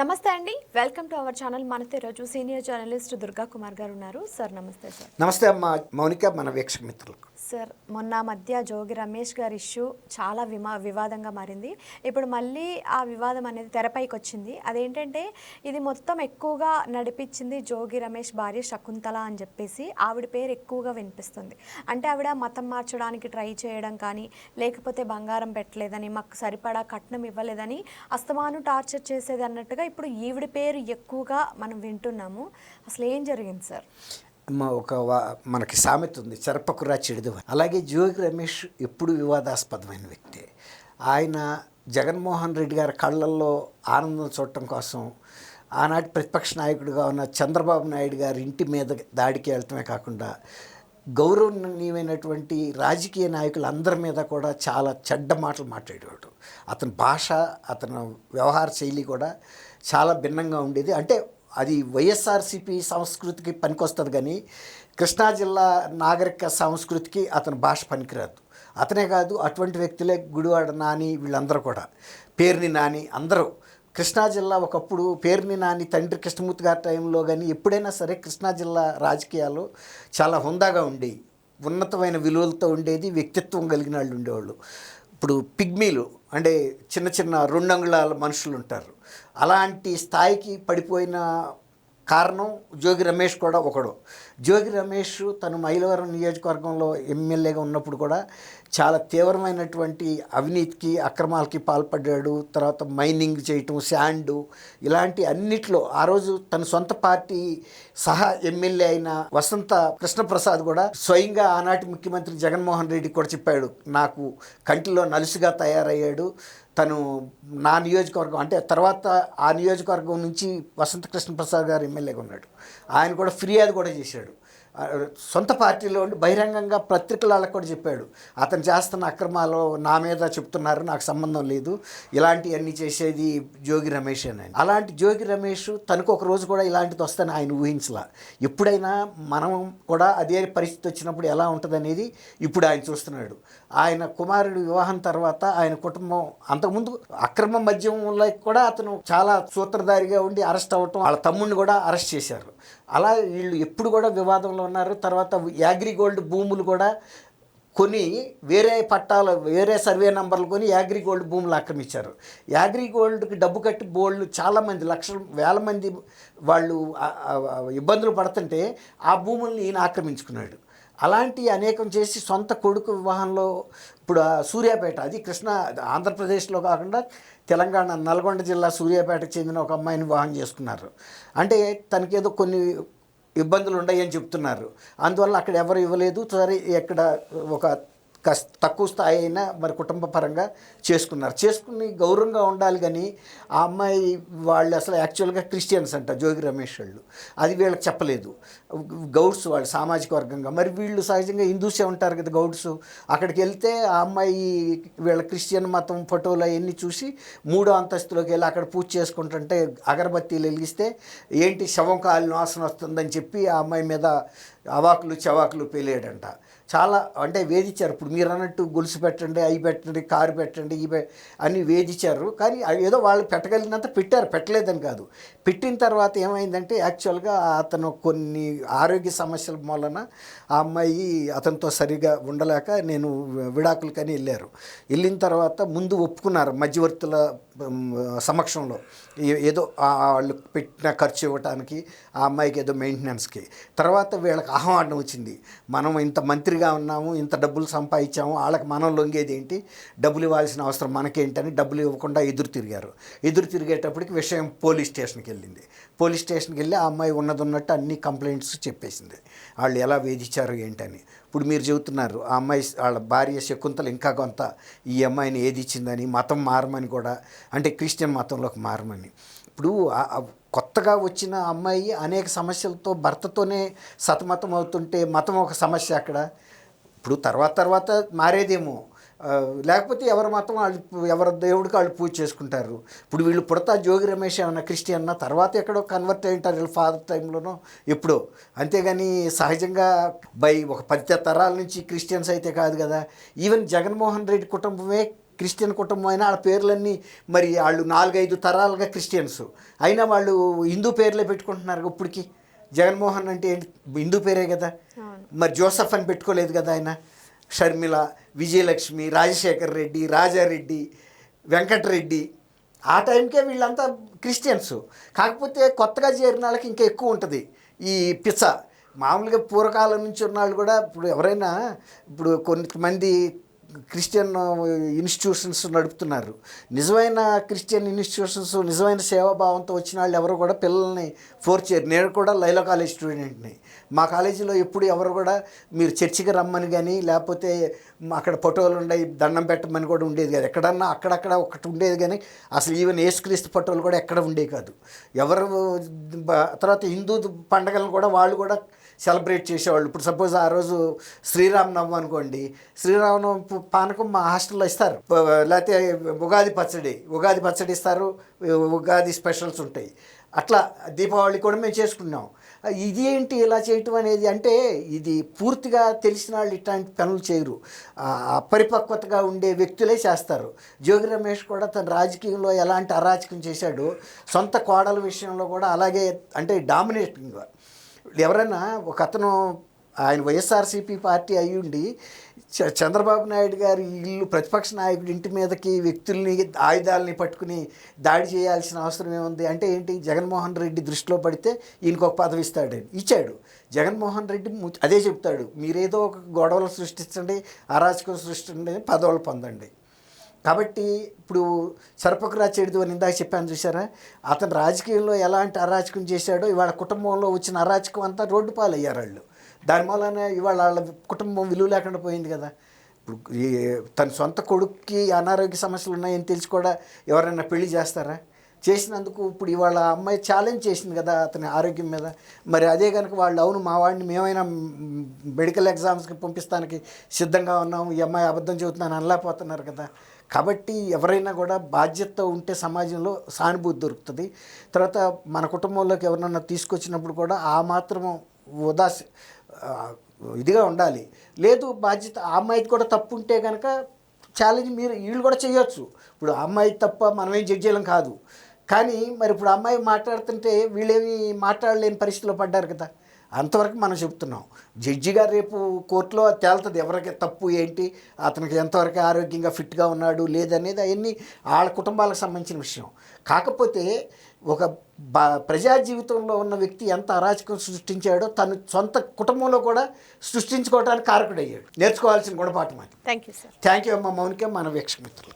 నమస్తే అండి. Welcome to our channel. మనతో ఈరోజు సీనియర్ జర్నలిస్ట్ దుర్గా కుమార్ గారు ఉన్నారు. సార్ నమస్తే సార్. నమస్తే అమ్మ మౌనిక, మన వీక్షక మిత్రులకు. సార్, మొన్న మధ్య జోగి రమేష్ గారి ఇష్యూ చాలా వివాదంగా మారింది. ఇప్పుడు మళ్ళీ ఆ వివాదం అనేది తెరపైకి వచ్చింది. అదేంటంటే ఇది మొత్తం ఎక్కువగా నడిపించింది జోగి రమేష్ భార్య శకుంతల అని చెప్పేసి ఆవిడ పేరు ఎక్కువగా వినిపిస్తుంది. అంటే ఆవిడ మతం మార్చడానికి ట్రై చేయడం కానీ, లేకపోతే బంగారం పెట్టలేదని, మాకు సరిపడా కట్నం ఇవ్వలేదని అస్తమాను టార్చర్ చేసేది అన్నట్టుగా ఇప్పుడు ఈవిడ పేరు ఎక్కువగా మనం వింటున్నాము. అసలు ఏం జరిగింది సార్? మనకి సామెత ఉంది, చెరపకురా చెడుదు. అలాగే జోగి రమేష్ ఎప్పుడు వివాదాస్పదమైన వ్యక్తి. ఆయన జగన్మోహన్ రెడ్డి గారి కళ్ళల్లో ఆనందం చూడటం కోసం ఆనాటి ప్రతిపక్ష నాయకుడిగా ఉన్న చంద్రబాబు నాయుడు గారి ఇంటి మీద దాడికి వెళ్ళటమే కాకుండా గౌరవనీయమైనటువంటి రాజకీయ నాయకులు అందరి మీద కూడా చాలా చెడ్డ మాటలు మాట్లాడేవాడు. అతని భాష, అతని వ్యవహార శైలి కూడా చాలా భిన్నంగా ఉండేది. అంటే అది వైఎస్ఆర్సీపీ సంస్కృతికి పనికొస్తుంది, కానీ కృష్ణా జిల్లా నాగరిక సంస్కృతికి అతని భాష పనికిరాదు. అతనే కాదు, అటువంటి వ్యక్తులే గుడివాడ నాని, వీళ్ళందరూ కూడా, పేర్ని నాని, అందరూ కృష్ణా జిల్లా ఒకప్పుడు పేర్ని నాని తండ్రి కృష్ణమూర్తి గారి టైంలో కానీ ఎప్పుడైనా సరే కృష్ణా జిల్లా రాజకీయాలు చాలా హుందాగా ఉండేవి, ఉన్నతమైన విలువలతో ఉండేది, వ్యక్తిత్వం కలిగిన వాళ్ళు ఉండేవాళ్ళు. ఇప్పుడు పిగ్మీలు అంటే చిన్న చిన్న 2 అంగుళాల మనుషులు ఉంటారు, అలాంటి స్థాయికి పడిపోయిన కారణం జోగి రమేష్ కూడా ఒకడు. జోగి రమేష్ తను మైలవరం నియోజకవర్గంలో ఎమ్మెల్యేగా ఉన్నప్పుడు కూడా చాలా తీవ్రమైనటువంటి అవినీతికి, అక్రమాలకి పాల్పడ్డాడు. తర్వాత మైనింగ్ చేయటం, శాండు, ఇలాంటి అన్నిట్లో ఆ రోజు తన సొంత పార్టీ సహా ఎమ్మెల్యే అయిన వసంత కృష్ణప్రసాద్ కూడా స్వయంగా ఆనాటి ముఖ్యమంత్రి జగన్మోహన్ రెడ్డి కూడా చెప్పాడు, నాకు కంటిలో నలుసుగా తయారయ్యాడు, తను నా నియోజకవర్గం అంటే తర్వాత ఆ నియోజకవర్గం నుంచి వసంత కృష్ణప్రసాద్ గారు ఎమ్మెల్యేగా ఉన్నాడు. ఆయన కూడా ఫిర్యాదు కూడా చేశాడు, సొంత పార్టీలో ఉండి బహిరంగంగా పత్రికలకు కూడా చెప్పాడు, అతను చేస్తున్న అక్రమాలు నా మీద చెప్తున్నారు, నాకు సంబంధం లేదు, ఇలాంటివన్నీ చేసేది జోగి రమేష్ అని. అలాంటి జోగి రమేష్ తనకు ఒక రోజు కూడా ఇలాంటిది వస్తుందని ఆయన ఊహించలా. ఎప్పుడైనా మనం కూడా అదే పరిస్థితి వచ్చినప్పుడు ఎలా ఉంటుంది అనేది ఇప్పుడు ఆయన చూస్తున్నాడు. ఆయన కుమారుడు వివాహం తర్వాత ఆయన కుటుంబం, అంతకుముందు అక్రమ మద్యంలో కూడా అతను చాలా సూత్రధారిగా ఉండి అరెస్ట్ అవ్వటం, వాళ్ళ తమ్ముడిని కూడా అరెస్ట్ చేశారు. అలా వీళ్ళు ఎప్పుడు కూడా వివాదంలో ఉన్నారు. తర్వాత యాగ్రిగోల్డ్ భూములు కూడా కొని వేరే పట్టాలు, వేరే సర్వే నంబర్లు కొని యాగ్రిగోల్డ్ భూములు ఆక్రమించారు. యాగ్రిగోల్డ్కి డబ్బు కట్టి బోల్డ్ చాలామంది, లక్షల వేల మంది వాళ్ళు ఇబ్బందులు పడుతుంటే ఆ భూముల్ని ఈయన ఆక్రమించుకున్నాడు. అలాంటి అనేకం చేసి సొంత కొడుకు వివాహంలో ఇప్పుడు సూర్యాపేట, అది కృష్ణ ఆంధ్రప్రదేశ్లో కాకుండా తెలంగాణ నల్గొండ జిల్లా సూర్యాపేటకు చెందిన ఒక అమ్మాయిని వివాహం చేసుకున్నారు. అంటే తనకేదో కొన్ని ఇబ్బందులు ఉన్నాయని చెప్తున్నారు, అందువల్ల అక్కడ ఎవరు ఇవ్వలేదు. సరే, ఎక్కడ ఒక తక్కువ స్థాయి అయినా మరి కుటుంబ పరంగా చేసుకుని గౌరవంగా ఉండాలి. కానీ ఆ అమ్మాయి వాళ్ళు అసలు యాక్చువల్గా క్రిస్టియన్స్ అంట జోగి రమేష్ వాళ్ళు, అది వీళ్ళకి చెప్పలేదు. గౌడ్స్ వాళ్ళు సామాజిక వర్గంగా, మరి వీళ్ళు సహజంగా హిందూసే ఉంటారు కదా గౌడ్స్. అక్కడికి వెళ్తే ఆ అమ్మాయి వీళ్ళ క్రిస్టియన్ మతం ఫోటోలు అవన్నీ చూసి 3వ అంతస్తులోకి వెళ్ళి అక్కడ పూజ చేసుకుంటుంటే అగరబత్తీలు వెలిగిస్తే ఏంటి శవం కాలిన వాసన వస్తుందని చెప్పి ఆ అమ్మాయి మీద అవాకులు చవాకులు పేలేడంట. చాలా అంటే వేధించారు. ఇప్పుడు మీరు అన్నట్టు గొలుసు పెట్టండి, అవి పెట్టండి, కారు పెట్టండి, అన్నీ వేధించారు. కానీ ఏదో వాళ్ళు పెట్టగలిగినంత పెట్టారు, పెట్టలేదని కాదు. పెట్టిన తర్వాత ఏమైందంటే యాక్చువల్గా అతను కొన్ని ఆరోగ్య సమస్యల మూలన ఆ అమ్మాయి అతనితో సరిగా ఉండలేక నేను విడాకులకని వెళ్ళారు. వెళ్ళిన తర్వాత ముందు ఒప్పుకున్నారు మధ్యవర్తుల సమక్షంలో, ఏదో వాళ్ళు పెట్టిన ఖర్చు ఇవ్వటానికి, ఆ అమ్మాయికి ఏదో మెయింటెనెన్స్కి. తర్వాత వీళ్ళకి ఆహ్వానం వచ్చింది, మనం ఇంత మంత్రిగా ఉన్నాము, ఇంత డబ్బులు సంపాదించాము, వాళ్ళకి మనం లొంగేది ఏంటి, డబ్బులు ఇవ్వాల్సిన అవసరం మనకేంటని డబ్బులు ఇవ్వకుండా ఎదురు తిరిగేటప్పటికి విషయం పోలీస్ స్టేషన్కి వెళ్ళింది. పోలీస్ స్టేషన్కి వెళ్ళి ఆ అమ్మాయి ఉన్నట్టు అన్ని కంప్లైంట్స్ చెప్పేసింది, వాళ్ళు ఎలా వేధించారు ఏంటని. ఇప్పుడు మీరు చెబుతున్నారు ఆ అమ్మాయి వాళ్ళ భార్య శకుంతల ఇంకా కొంత ఈ అమ్మాయిని ఏది ఇచ్చిందని, మతం మారమని కూడా, అంటే క్రిస్టియన్ మతంలోకి మారమని. ఇప్పుడు కొత్తగా వచ్చిన అమ్మాయి అనేక సమస్యలతో భర్తతోనే సతమతం అవుతుంటే మతం ఒక సమస్య అక్కడ. ఇప్పుడు తర్వాత మారేదేమో, లేకపోతే ఎవరి మతం వాళ్ళు, ఎవరి దేవుడికి వాళ్ళు పూజ చేసుకుంటారు. ఇప్పుడు వీళ్ళు పుడతా జోగి రమేష్ ఏమన్నా క్రిస్టియన్నా, తర్వాత ఎక్కడో కన్వర్ట్ అయి ఉంటారు వీళ్ళ ఫాదర్ టైంలోనో ఎప్పుడో. అంతేగాని సహజంగా ఒక 10 తరాల నుంచి క్రిస్టియన్స్ అయితే కాదు కదా. ఈవెన్ జగన్మోహన్ రెడ్డి కుటుంబమే క్రిస్టియన్ కుటుంబం అయినా వాళ్ళ పేర్లన్నీ మరి వాళ్ళు 4-5 తరాలుగా క్రిస్టియన్స్ అయినా వాళ్ళు హిందూ పేర్లే పెట్టుకుంటున్నారు ఇప్పటికి. జగన్మోహన్ అంటే ఏంటి, హిందూ పేరే కదా. మరి జోసఫ్ అని పెట్టుకోలేదు కదా ఆయన. షర్మిల, విజయలక్ష్మి, రాజశేఖర్ రెడ్డి, రాజారెడ్డి, వెంకటరెడ్డి ఆ టైంకే వీళ్ళంతా క్రిస్టియన్స్. కాకపోతే కొత్తగా చేరిన వాళ్ళకి ఇంకా ఎక్కువ ఉంటుంది ఈ పిచ్చ. మామూలుగా పూర్వకాలం నుంచి ఉన్న వాళ్ళు కూడా ఇప్పుడు ఎవరైనా ఇప్పుడు కొంతమంది క్రిస్టియన్ ఇన్స్టిట్యూషన్స్ నడుపుతున్నారు. నిజమైన క్రిస్టియన్ ఇన్స్టిట్యూషన్స్ నిజమైన సేవాభావంతో వచ్చిన వాళ్ళు ఎవరు కూడా పిల్లల్ని ఫోర్స్ చేయరు. నేను కూడా లైలా కాలేజ్ స్టూడెంట్ని. మా కాలేజీలో ఎప్పుడు ఎవరు కూడా మీరు చర్చికి రమ్మని కానీ లేకపోతే అక్కడ ఫోటోలు ఉండే దండం పెట్టమని కూడా ఉండేది కాదు. ఎక్కడన్నా అక్కడక్కడ ఒకటి ఉండేది కానీ అసలు ఈవెన్ యేసుక్రీస్తు ఫోటోలు కూడా ఎక్కడ ఉండేవి కాదు. ఎవరు తర్వాత హిందూ పండగలను కూడా వాళ్ళు కూడా సెలబ్రేట్ చేసేవాళ్ళు. ఇప్పుడు సపోజ్ ఆ రోజు శ్రీరామనవమి అనుకోండి, శ్రీరామనవమి పానకం మా హాస్టల్లో ఇస్తారు. లేకపోతే ఉగాది పచ్చడి ఇస్తారు, ఉగాది స్పెషల్స్ ఉంటాయి. అట్లా దీపావళి కూడా మేము చేసుకున్నాం. ఇది ఏంటి ఇలా చేయటం అనేది అంటే ఇది పూర్తిగా తెలిసిన వాళ్ళు ఇట్లాంటి పనులు చేయరు. అపరిపక్వతగా ఉండే వ్యక్తులే చేస్తారు. జోగి రమేష్ కూడా తన రాజకీయంలో ఎలాంటి అరాచకం చేశాడో సొంత కోడల విషయంలో కూడా అలాగే, అంటే డామినేటింగ్గా. ఎవరైనా ఒక అతను ఆయన వైఎస్ఆర్సీపీ పార్టీ అయ్యుండి చంద్రబాబు నాయుడు గారి ఇల్లు ప్రతిపక్ష నాయకుడి ఇంటి మీదకి వ్యక్తుల్ని ఆయుధాలని పట్టుకుని దాడి చేయాల్సిన అవసరం ఏముంది? అంటే ఏంటి, జగన్మోహన్ రెడ్డి దృష్టిలో పడితే ఈయనకు ఒక పదవి ఇచ్చాడు. జగన్మోహన్ రెడ్డి అదే చెప్తాడు, మీరేదో ఒక గొడవలు సృష్టించండి, అరాచకం సృష్టించండి, పదవులు పొందండి. కాబట్టి ఇప్పుడు సర్పకురా చెడుదు అని ఇందాక చెప్పాను చూసారా, అతను రాజకీయంలో ఎలాంటి అరాచకం చేశాడో ఇవాళ కుటుంబంలో వచ్చిన అరాచకం అంతా రోడ్డు పాలయ్యారు వాళ్ళు. దాని వల్లనే ఇవాళ వాళ్ళ కుటుంబం విలువ లేకుండా పోయింది కదా. ఇప్పుడు తన సొంత కొడుక్కి అనారోగ్య సమస్యలు ఉన్నాయని తెలిసి కూడా ఎవరైనా పెళ్లి చేస్తారా? చేసినందుకు ఇప్పుడు ఇవాళ అమ్మాయి ఛాలెంజ్ చేసింది కదా అతని ఆరోగ్యం మీద. మరి అదే కనుక వాళ్ళు అవును మా వాడిని మేమైనా మెడికల్ ఎగ్జామ్స్కి పంపిస్తానికి సిద్ధంగా ఉన్నాము, ఈ అమ్మాయి అబద్ధం చెబుతున్నాను అనలేకపోతున్నారు కదా. కాబట్టి ఎవరైనా కూడా బాధ్యతతో ఉంటే సమాజంలో సానుభూతి దొరుకుతుంది. తర్వాత మన కుటుంబంలోకి ఎవరినన్నా తీసుకొచ్చినప్పుడు కూడా ఆ మాత్రం ఇదిగా ఉండాలి. లేదు బాధ్యత ఆ అమ్మాయికి కూడా తప్పు ఉంటే కనుక ఛాలెంజ్ వీళ్ళు కూడా చేయొచ్చు. ఇప్పుడు ఆ అమ్మాయి తప్ప మనమేం జడ్జ్ చేయలేం కాదు. కానీ మరి ఇప్పుడు అమ్మాయి మాట్లాడుతుంటే వీళ్ళేమి మాట్లాడలేని పరిస్థితిలో పడ్డారు కదా. అంతవరకు మనం చెప్తున్నాం. జడ్జి గారు రేపు కోర్టులో తేలుతుంది ఎవరికి తప్పు ఏంటి, అతనికి ఎంతవరకు ఆరోగ్యంగా ఫిట్గా ఉన్నాడు లేదనేది అవన్నీ వాళ్ళ కుటుంబాలకు సంబంధించిన విషయం. కాకపోతే ఒక ప్రజా జీవితంలో ఉన్న వ్యక్తి ఎంత అరాచకం సృష్టించాడో తను సొంత కుటుంబంలో కూడా సృష్టించుకోవడానికి కారకుడయ్యాడు. నేర్చుకోవాల్సిన గుణపాఠం అది. Thank you sir. Thank you అమ్మ మౌనిక, మన వీక్షమిత్రులు.